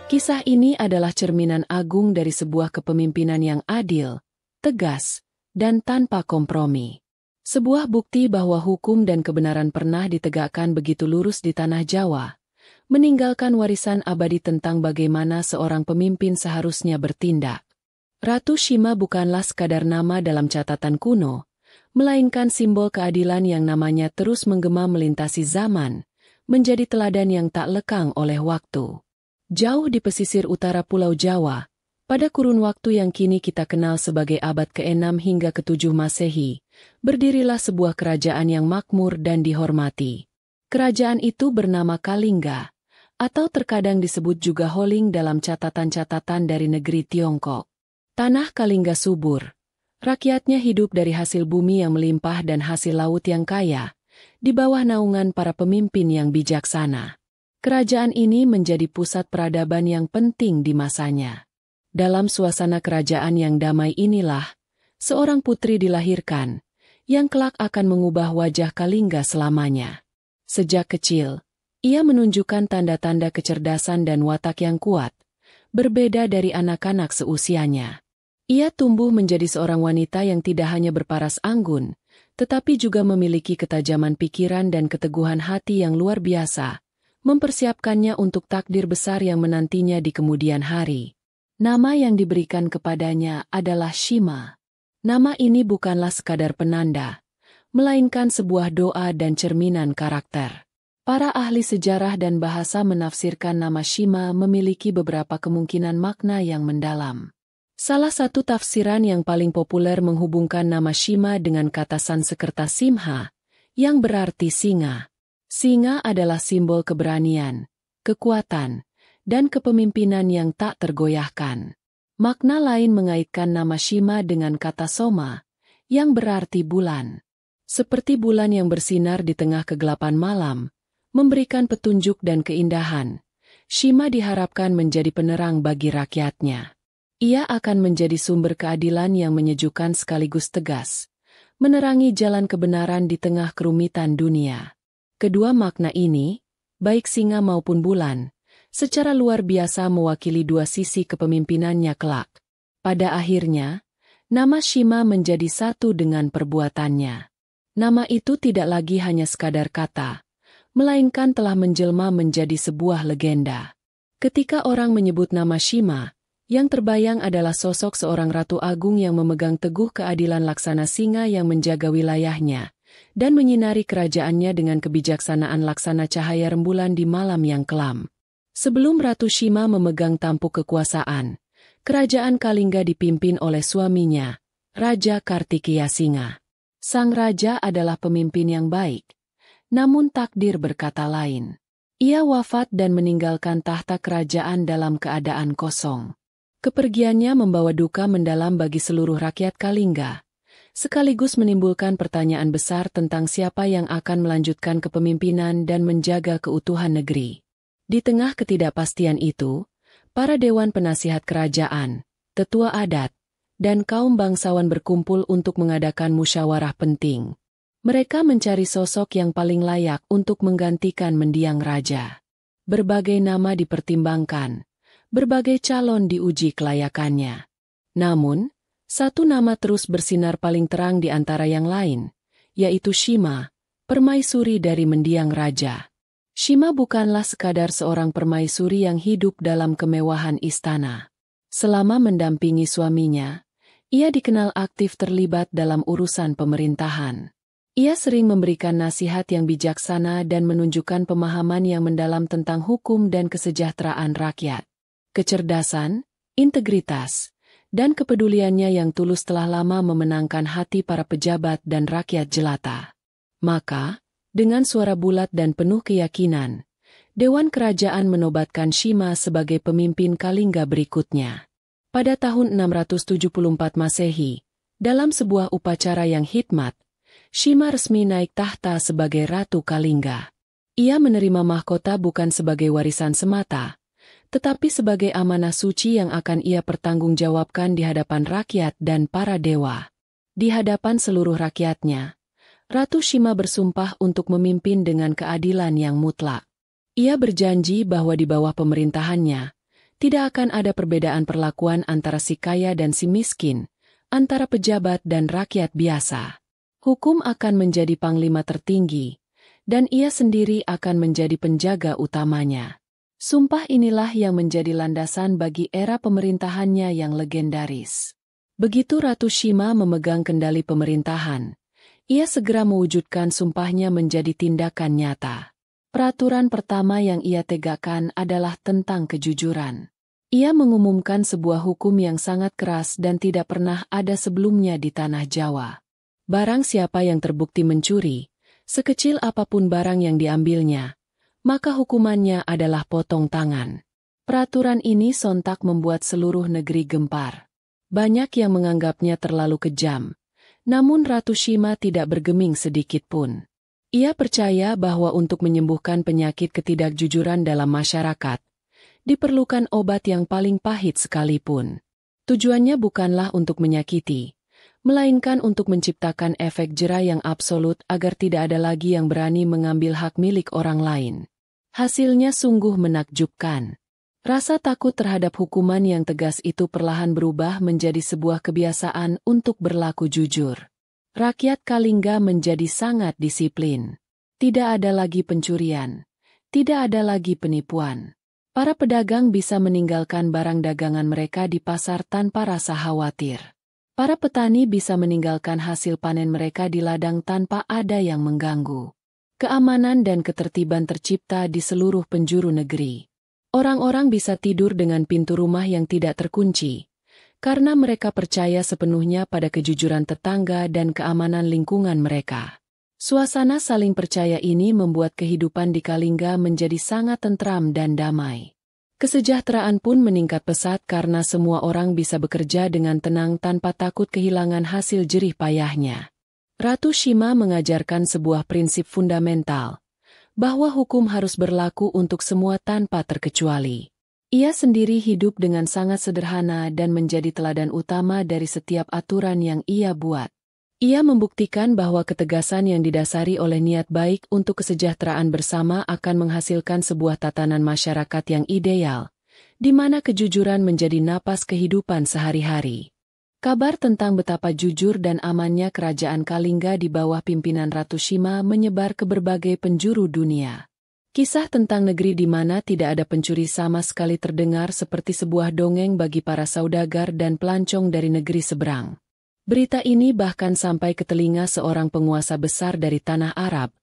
Kisah ini adalah cerminan agung dari sebuah kepemimpinan yang adil, tegas, dan tanpa kompromi. Sebuah bukti bahwa hukum dan kebenaran pernah ditegakkan begitu lurus di tanah Jawa, meninggalkan warisan abadi tentang bagaimana seorang pemimpin seharusnya bertindak. Ratu Shima bukanlah sekadar nama dalam catatan kuno, melainkan simbol keadilan yang namanya terus menggema melintasi zaman, menjadi teladan yang tak lekang oleh waktu. Jauh di pesisir utara Pulau Jawa, pada kurun waktu yang kini kita kenal sebagai abad ke-6 hingga ke-7 Masehi, berdirilah sebuah kerajaan yang makmur dan dihormati. Kerajaan itu bernama Kalingga, atau terkadang disebut juga Holing dalam catatan-catatan dari negeri Tiongkok. Tanah Kalingga subur. Rakyatnya hidup dari hasil bumi yang melimpah dan hasil laut yang kaya, di bawah naungan para pemimpin yang bijaksana. Kerajaan ini menjadi pusat peradaban yang penting di masanya. Dalam suasana kerajaan yang damai inilah, seorang putri dilahirkan, yang kelak akan mengubah wajah Kalingga selamanya. Sejak kecil, ia menunjukkan tanda-tanda kecerdasan dan watak yang kuat, berbeda dari anak-anak seusianya. Ia tumbuh menjadi seorang wanita yang tidak hanya berparas anggun, tetapi juga memiliki ketajaman pikiran dan keteguhan hati yang luar biasa, mempersiapkannya untuk takdir besar yang menantinya di kemudian hari. Nama yang diberikan kepadanya adalah Shima. Nama ini bukanlah sekadar penanda, melainkan sebuah doa dan cerminan karakter. Para ahli sejarah dan bahasa menafsirkan nama Shima memiliki beberapa kemungkinan makna yang mendalam. Salah satu tafsiran yang paling populer menghubungkan nama Shima dengan kata Sanskerta Simha, yang berarti singa. Singa adalah simbol keberanian, kekuatan, dan kepemimpinan yang tak tergoyahkan. Makna lain mengaitkan nama Shima dengan kata Soma, yang berarti bulan. Seperti bulan yang bersinar di tengah kegelapan malam, memberikan petunjuk dan keindahan, Shima diharapkan menjadi penerang bagi rakyatnya. Ia akan menjadi sumber keadilan yang menyejukkan sekaligus tegas, menerangi jalan kebenaran di tengah kerumitan dunia. Kedua makna ini, baik singa maupun bulan, secara luar biasa mewakili dua sisi kepemimpinannya kelak. Pada akhirnya, nama Shima menjadi satu dengan perbuatannya. Nama itu tidak lagi hanya sekadar kata, melainkan telah menjelma menjadi sebuah legenda. Ketika orang menyebut nama Shima, yang terbayang adalah sosok seorang ratu agung yang memegang teguh keadilan laksana singa yang menjaga wilayahnya, dan menyinari kerajaannya dengan kebijaksanaan laksana cahaya rembulan di malam yang kelam. Sebelum Ratu Shima memegang tampuk kekuasaan, kerajaan Kalingga dipimpin oleh suaminya, Raja Kartikeya Singa. Sang raja adalah pemimpin yang baik, namun takdir berkata lain. Ia wafat dan meninggalkan tahta kerajaan dalam keadaan kosong. Kepergiannya membawa duka mendalam bagi seluruh rakyat Kalingga, sekaligus menimbulkan pertanyaan besar tentang siapa yang akan melanjutkan kepemimpinan dan menjaga keutuhan negeri. Di tengah ketidakpastian itu, para dewan penasihat kerajaan, tetua adat, dan kaum bangsawan berkumpul untuk mengadakan musyawarah penting. Mereka mencari sosok yang paling layak untuk menggantikan mendiang raja. Berbagai nama dipertimbangkan. Berbagai calon diuji kelayakannya. Namun, satu nama terus bersinar paling terang di antara yang lain, yaitu Shima, permaisuri dari mendiang raja. Shima bukanlah sekadar seorang permaisuri yang hidup dalam kemewahan istana. Selama mendampingi suaminya, ia dikenal aktif terlibat dalam urusan pemerintahan. Ia sering memberikan nasihat yang bijaksana dan menunjukkan pemahaman yang mendalam tentang hukum dan kesejahteraan rakyat. Kecerdasan, integritas, dan kepeduliannya yang tulus telah lama memenangkan hati para pejabat dan rakyat jelata. Maka, dengan suara bulat dan penuh keyakinan, Dewan Kerajaan menobatkan Shima sebagai pemimpin Kalingga berikutnya. Pada tahun 674 Masehi, dalam sebuah upacara yang hikmat, Shima resmi naik tahta sebagai Ratu Kalingga. Ia menerima mahkota bukan sebagai warisan semata, tetapi sebagai amanah suci yang akan ia pertanggungjawabkan di hadapan rakyat dan para dewa. Di hadapan seluruh rakyatnya, Ratu Shima bersumpah untuk memimpin dengan keadilan yang mutlak. Ia berjanji bahwa di bawah pemerintahannya, Tidak akan ada perbedaan perlakuan antara si kaya dan si miskin, antara pejabat dan rakyat biasa. Hukum akan menjadi panglima tertinggi, dan ia sendiri akan menjadi penjaga utamanya. Sumpah inilah yang menjadi landasan bagi era pemerintahannya yang legendaris. Begitu Ratu Shima memegang kendali pemerintahan, ia segera mewujudkan sumpahnya menjadi tindakan nyata. Peraturan pertama yang ia tegakkan adalah tentang kejujuran. Ia mengumumkan sebuah hukum yang sangat keras dan tidak pernah ada sebelumnya di tanah Jawa. Barang siapa yang terbukti mencuri, sekecil apapun barang yang diambilnya, maka hukumannya adalah potong tangan. Peraturan ini sontak membuat seluruh negeri gempar. Banyak yang menganggapnya terlalu kejam, namun Ratu Shima tidak bergeming sedikit pun. Ia percaya bahwa untuk menyembuhkan penyakit ketidakjujuran dalam masyarakat, diperlukan obat yang paling pahit sekalipun. Tujuannya bukanlah untuk menyakiti, melainkan untuk menciptakan efek jera yang absolut agar tidak ada lagi yang berani mengambil hak milik orang lain. Hasilnya sungguh menakjubkan. Rasa takut terhadap hukuman yang tegas itu perlahan berubah menjadi sebuah kebiasaan untuk berlaku jujur. Rakyat Kalingga menjadi sangat disiplin. Tidak ada lagi pencurian. Tidak ada lagi penipuan. Para pedagang bisa meninggalkan barang dagangan mereka di pasar tanpa rasa khawatir. Para petani bisa meninggalkan hasil panen mereka di ladang tanpa ada yang mengganggu. Keamanan dan ketertiban tercipta di seluruh penjuru negeri. Orang-orang bisa tidur dengan pintu rumah yang tidak terkunci, karena mereka percaya sepenuhnya pada kejujuran tetangga dan keamanan lingkungan mereka. Suasana saling percaya ini membuat kehidupan di Kalingga menjadi sangat tentram dan damai. Kesejahteraan pun meningkat pesat karena semua orang bisa bekerja dengan tenang tanpa takut kehilangan hasil jerih payahnya. Ratu Shima mengajarkan sebuah prinsip fundamental, bahwa hukum harus berlaku untuk semua tanpa terkecuali. Ia sendiri hidup dengan sangat sederhana dan menjadi teladan utama dari setiap aturan yang ia buat. Ia membuktikan bahwa ketegasan yang didasari oleh niat baik untuk kesejahteraan bersama akan menghasilkan sebuah tatanan masyarakat yang ideal, di mana kejujuran menjadi napas kehidupan sehari-hari. Kabar tentang betapa jujur dan amannya kerajaan Kalingga di bawah pimpinan Ratu Shima menyebar ke berbagai penjuru dunia. Kisah tentang negeri di mana tidak ada pencuri sama sekali terdengar seperti sebuah dongeng bagi para saudagar dan pelancong dari negeri seberang. Berita ini bahkan sampai ke telinga seorang penguasa besar dari tanah Arab,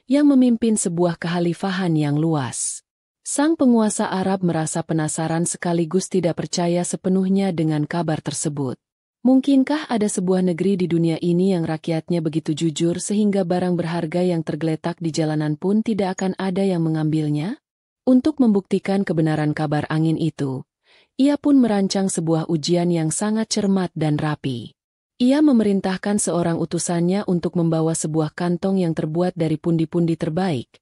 yang memimpin sebuah kekhalifahan yang luas. Sang penguasa Arab merasa penasaran sekaligus tidak percaya sepenuhnya dengan kabar tersebut. Mungkinkah ada sebuah negeri di dunia ini yang rakyatnya begitu jujur sehingga barang berharga yang tergeletak di jalanan pun tidak akan ada yang mengambilnya? Untuk membuktikan kebenaran kabar angin itu, ia pun merancang sebuah ujian yang sangat cermat dan rapi. Ia memerintahkan seorang utusannya untuk membawa sebuah kantong yang terbuat dari pundi-pundi terbaik,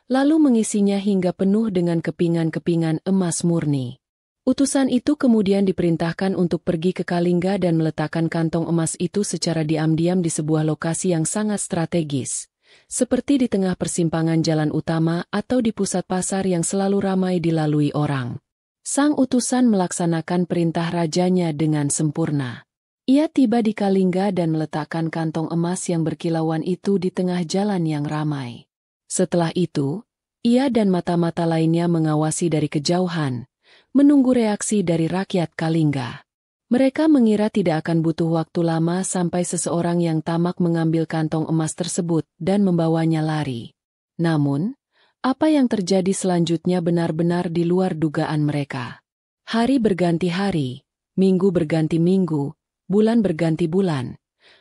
lalu mengisinya hingga penuh dengan kepingan-kepingan emas murni. Utusan itu kemudian diperintahkan untuk pergi ke Kalingga dan meletakkan kantong emas itu secara diam-diam di sebuah lokasi yang sangat strategis, seperti di tengah persimpangan jalan utama atau di pusat pasar yang selalu ramai dilalui orang. Sang utusan melaksanakan perintah rajanya dengan sempurna. Ia tiba di Kalingga dan meletakkan kantong emas yang berkilauan itu di tengah jalan yang ramai. Setelah itu, ia dan mata-mata lainnya mengawasi dari kejauhan, menunggu reaksi dari rakyat Kalingga. Mereka mengira tidak akan butuh waktu lama sampai seseorang yang tamak mengambil kantong emas tersebut dan membawanya lari. Namun, apa yang terjadi selanjutnya benar-benar di luar dugaan mereka. Hari berganti hari, minggu berganti minggu, bulan berganti bulan.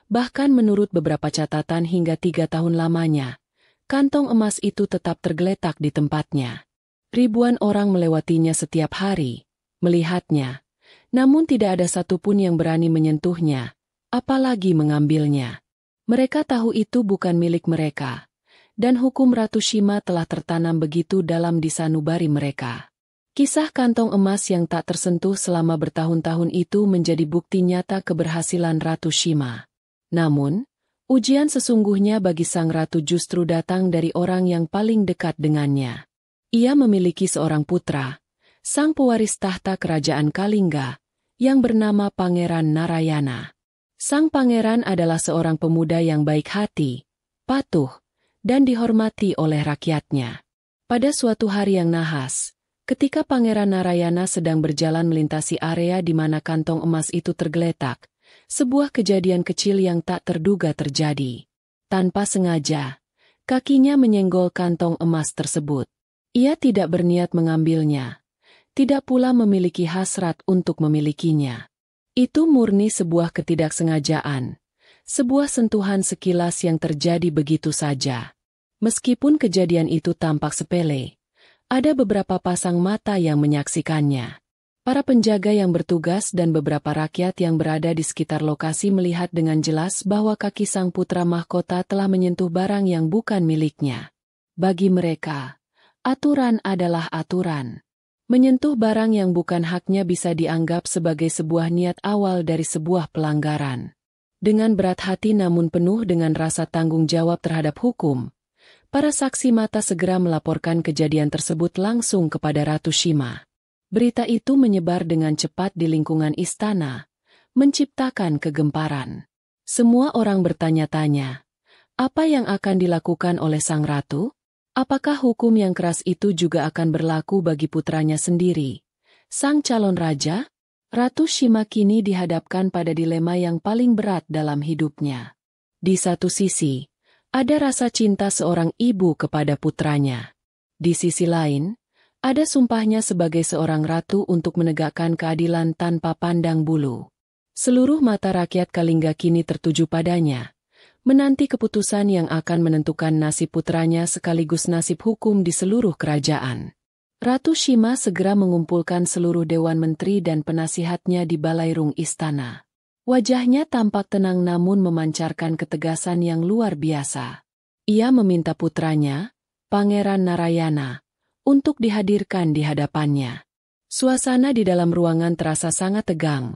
Bahkan menurut beberapa catatan hingga 3 tahun lamanya, kantong emas itu tetap tergeletak di tempatnya. Ribuan orang melewatinya setiap hari, melihatnya, namun tidak ada satupun yang berani menyentuhnya, apalagi mengambilnya. Mereka tahu itu bukan milik mereka, dan hukum Ratu Shima telah tertanam begitu dalam di sanubari mereka. Kisah kantong emas yang tak tersentuh selama bertahun-tahun itu menjadi bukti nyata keberhasilan Ratu Shima. Namun, ujian sesungguhnya bagi sang ratu justru datang dari orang yang paling dekat dengannya. Ia memiliki seorang putra, sang pewaris tahta kerajaan Kalingga, yang bernama Pangeran Narayana. Sang pangeran adalah seorang pemuda yang baik hati, patuh, dan dihormati oleh rakyatnya. Pada suatu hari yang nahas, ketika Pangeran Narayana sedang berjalan melintasi area di mana kantong emas itu tergeletak, sebuah kejadian kecil yang tak terduga terjadi. Tanpa sengaja, kakinya menyenggol kantong emas tersebut. Ia tidak berniat mengambilnya, tidak pula memiliki hasrat untuk memilikinya. Itu murni sebuah ketidaksengajaan, sebuah sentuhan sekilas yang terjadi begitu saja. Meskipun kejadian itu tampak sepele, ada beberapa pasang mata yang menyaksikannya. Para penjaga yang bertugas dan beberapa rakyat yang berada di sekitar lokasi melihat dengan jelas bahwa kaki sang putra mahkota telah menyentuh barang yang bukan miliknya. Bagi mereka, aturan adalah aturan. Menyentuh barang yang bukan haknya bisa dianggap sebagai sebuah niat awal dari sebuah pelanggaran. Dengan berat hati namun penuh dengan rasa tanggung jawab terhadap hukum, para saksi mata segera melaporkan kejadian tersebut langsung kepada Ratu Shima. Berita itu menyebar dengan cepat di lingkungan istana, menciptakan kegemparan. Semua orang bertanya-tanya, apa yang akan dilakukan oleh sang ratu? Apakah hukum yang keras itu juga akan berlaku bagi putranya sendiri, sang calon raja? Ratu Shima kini dihadapkan pada dilema yang paling berat dalam hidupnya. Di satu sisi, ada rasa cinta seorang ibu kepada putranya. Di sisi lain, ada sumpahnya sebagai seorang ratu untuk menegakkan keadilan tanpa pandang bulu. Seluruh mata rakyat Kalingga kini tertuju padanya, menanti keputusan yang akan menentukan nasib putranya sekaligus nasib hukum di seluruh kerajaan. Ratu Shima segera mengumpulkan seluruh dewan menteri dan penasihatnya di balairung istana. Wajahnya tampak tenang namun memancarkan ketegasan yang luar biasa. Ia meminta putranya, Pangeran Narayana, untuk dihadirkan di hadapannya. Suasana di dalam ruangan terasa sangat tegang.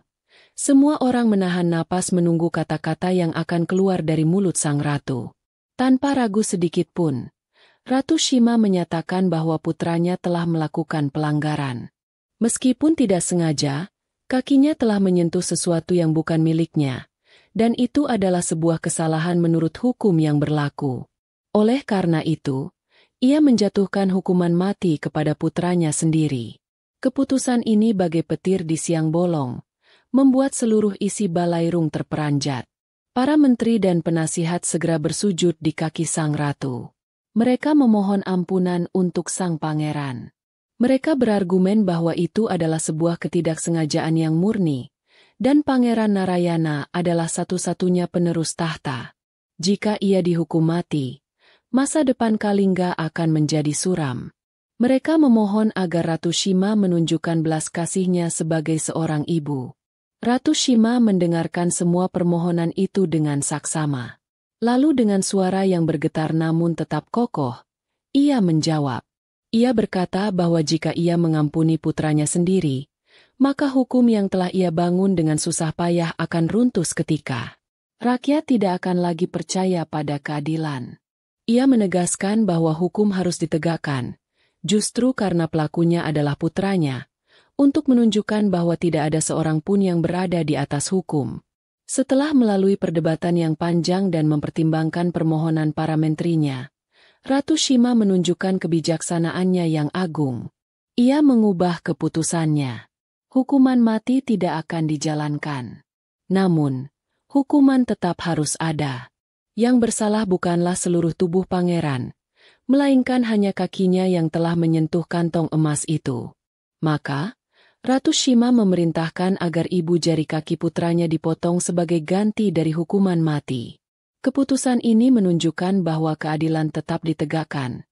Semua orang menahan napas menunggu kata-kata yang akan keluar dari mulut sang ratu. Tanpa ragu sedikit pun, Ratu Shima menyatakan bahwa putranya telah melakukan pelanggaran. Meskipun tidak sengaja, kakinya telah menyentuh sesuatu yang bukan miliknya, dan itu adalah sebuah kesalahan menurut hukum yang berlaku. Oleh karena itu, ia menjatuhkan hukuman mati kepada putranya sendiri. Keputusan ini bagai petir di siang bolong, membuat seluruh isi balairung terperanjat. Para menteri dan penasihat segera bersujud di kaki sang ratu. Mereka memohon ampunan untuk sang pangeran. Mereka berargumen bahwa itu adalah sebuah ketidaksengajaan yang murni, dan Pangeran Narayana adalah satu-satunya penerus tahta. Jika ia dihukum mati, masa depan Kalingga akan menjadi suram. Mereka memohon agar Ratu Shima menunjukkan belas kasihnya sebagai seorang ibu. Ratu Shima mendengarkan semua permohonan itu dengan saksama. Lalu dengan suara yang bergetar namun tetap kokoh, ia menjawab. Ia berkata bahwa jika ia mengampuni putranya sendiri, maka hukum yang telah ia bangun dengan susah payah akan runtuh seketika. Rakyat tidak akan lagi percaya pada keadilan. Ia menegaskan bahwa hukum harus ditegakkan, justru karena pelakunya adalah putranya, untuk menunjukkan bahwa tidak ada seorang pun yang berada di atas hukum. Setelah melalui perdebatan yang panjang dan mempertimbangkan permohonan para menterinya, Ratu Shima menunjukkan kebijaksanaannya yang agung. Ia mengubah keputusannya. Hukuman mati tidak akan dijalankan. Namun, hukuman tetap harus ada. Yang bersalah bukanlah seluruh tubuh pangeran, melainkan hanya kakinya yang telah menyentuh kantong emas itu. Maka, Ratu Shima memerintahkan agar ibu jari kaki putranya dipotong sebagai ganti dari hukuman mati. Keputusan ini menunjukkan bahwa keadilan tetap ditegakkan,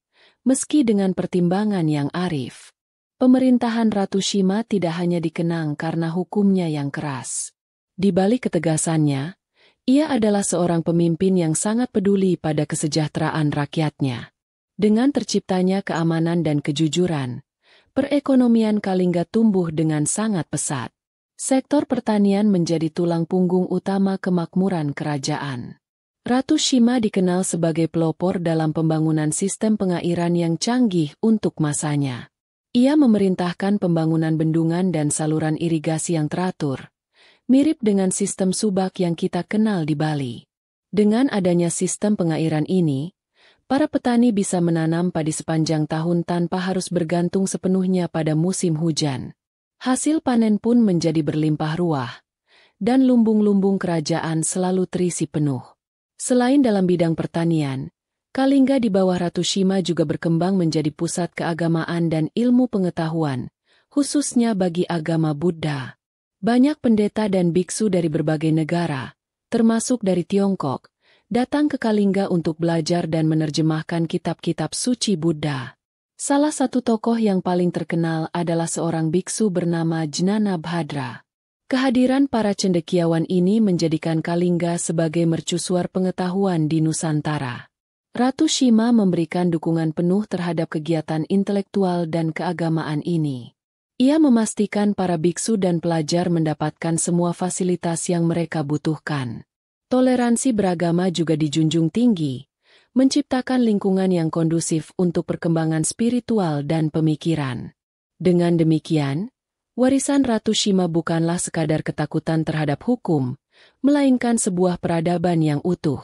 meski dengan pertimbangan yang arif. Pemerintahan Ratu Shima tidak hanya dikenang karena hukumnya yang keras. Di balik ketegasannya, ia adalah seorang pemimpin yang sangat peduli pada kesejahteraan rakyatnya. Dengan terciptanya keamanan dan kejujuran, perekonomian Kalingga tumbuh dengan sangat pesat. Sektor pertanian menjadi tulang punggung utama kemakmuran kerajaan. Ratu Shima dikenal sebagai pelopor dalam pembangunan sistem pengairan yang canggih untuk masanya. Ia memerintahkan pembangunan bendungan dan saluran irigasi yang teratur, mirip dengan sistem subak yang kita kenal di Bali. Dengan adanya sistem pengairan ini, para petani bisa menanam padi sepanjang tahun tanpa harus bergantung sepenuhnya pada musim hujan. Hasil panen pun menjadi berlimpah ruah, dan lumbung-lumbung kerajaan selalu terisi penuh. Selain dalam bidang pertanian, Kalingga di bawah Ratu Shima juga berkembang menjadi pusat keagamaan dan ilmu pengetahuan, khususnya bagi agama Buddha. Banyak pendeta dan biksu dari berbagai negara, termasuk dari Tiongkok, datang ke Kalingga untuk belajar dan menerjemahkan kitab-kitab suci Buddha. Salah satu tokoh yang paling terkenal adalah seorang biksu bernama Jnana Bhadra. Kehadiran para cendekiawan ini menjadikan Kalingga sebagai mercusuar pengetahuan di Nusantara. Ratu Shima memberikan dukungan penuh terhadap kegiatan intelektual dan keagamaan ini. Ia memastikan para biksu dan pelajar mendapatkan semua fasilitas yang mereka butuhkan. Toleransi beragama juga dijunjung tinggi, menciptakan lingkungan yang kondusif untuk perkembangan spiritual dan pemikiran. Dengan demikian, warisan Ratu Shima bukanlah sekadar ketakutan terhadap hukum, melainkan sebuah peradaban yang utuh.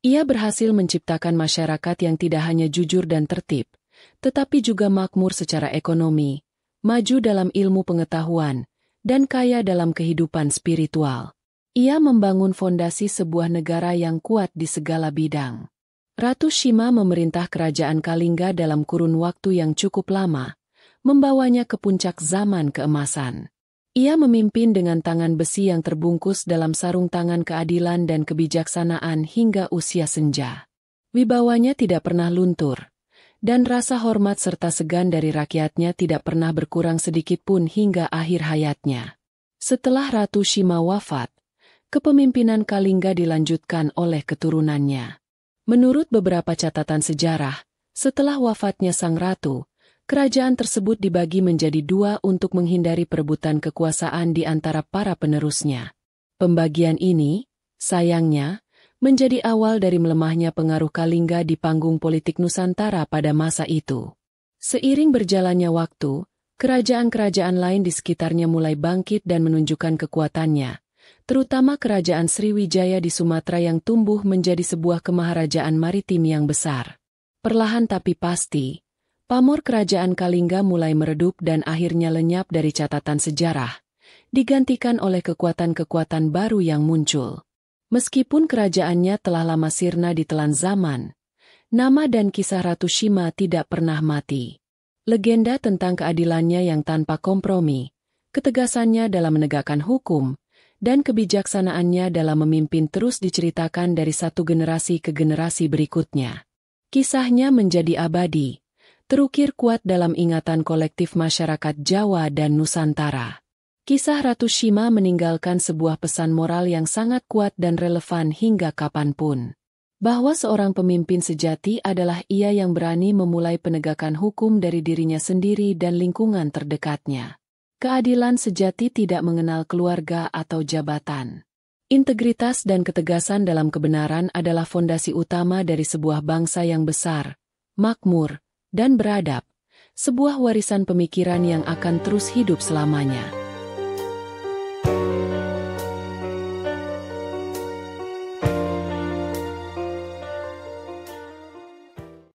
Ia berhasil menciptakan masyarakat yang tidak hanya jujur dan tertib, tetapi juga makmur secara ekonomi, maju dalam ilmu pengetahuan, dan kaya dalam kehidupan spiritual. Ia membangun fondasi sebuah negara yang kuat di segala bidang. Ratu Shima memerintah kerajaan Kalingga dalam kurun waktu yang cukup lama, membawanya ke puncak zaman keemasan. Ia memimpin dengan tangan besi yang terbungkus dalam sarung tangan keadilan dan kebijaksanaan hingga usia senja. Wibawanya tidak pernah luntur, dan rasa hormat serta segan dari rakyatnya tidak pernah berkurang sedikitpun hingga akhir hayatnya. Setelah Ratu Shima wafat, kepemimpinan Kalingga dilanjutkan oleh keturunannya. Menurut beberapa catatan sejarah, setelah wafatnya sang ratu, kerajaan tersebut dibagi menjadi dua untuk menghindari perebutan kekuasaan di antara para penerusnya. Pembagian ini, sayangnya, menjadi awal dari melemahnya pengaruh Kalingga di panggung politik Nusantara pada masa itu. Seiring berjalannya waktu, kerajaan-kerajaan lain di sekitarnya mulai bangkit dan menunjukkan kekuatannya, terutama kerajaan Sriwijaya di Sumatera yang tumbuh menjadi sebuah kemaharajaan maritim yang besar. Perlahan tapi pasti, pamor kerajaan Kalingga mulai meredup dan akhirnya lenyap dari catatan sejarah, digantikan oleh kekuatan-kekuatan baru yang muncul. Meskipun kerajaannya telah lama sirna ditelan zaman, nama dan kisah Ratu Shima tidak pernah mati. Legenda tentang keadilannya yang tanpa kompromi, ketegasannya dalam menegakkan hukum, dan kebijaksanaannya dalam memimpin terus diceritakan dari satu generasi ke generasi berikutnya. Kisahnya menjadi abadi, terukir kuat dalam ingatan kolektif masyarakat Jawa dan Nusantara. Kisah Ratu Shima meninggalkan sebuah pesan moral yang sangat kuat dan relevan hingga kapanpun. Bahwa seorang pemimpin sejati adalah ia yang berani memulai penegakan hukum dari dirinya sendiri dan lingkungan terdekatnya. Keadilan sejati tidak mengenal keluarga atau jabatan. Integritas dan ketegasan dalam kebenaran adalah fondasi utama dari sebuah bangsa yang besar, makmur, dan beradab, sebuah warisan pemikiran yang akan terus hidup selamanya.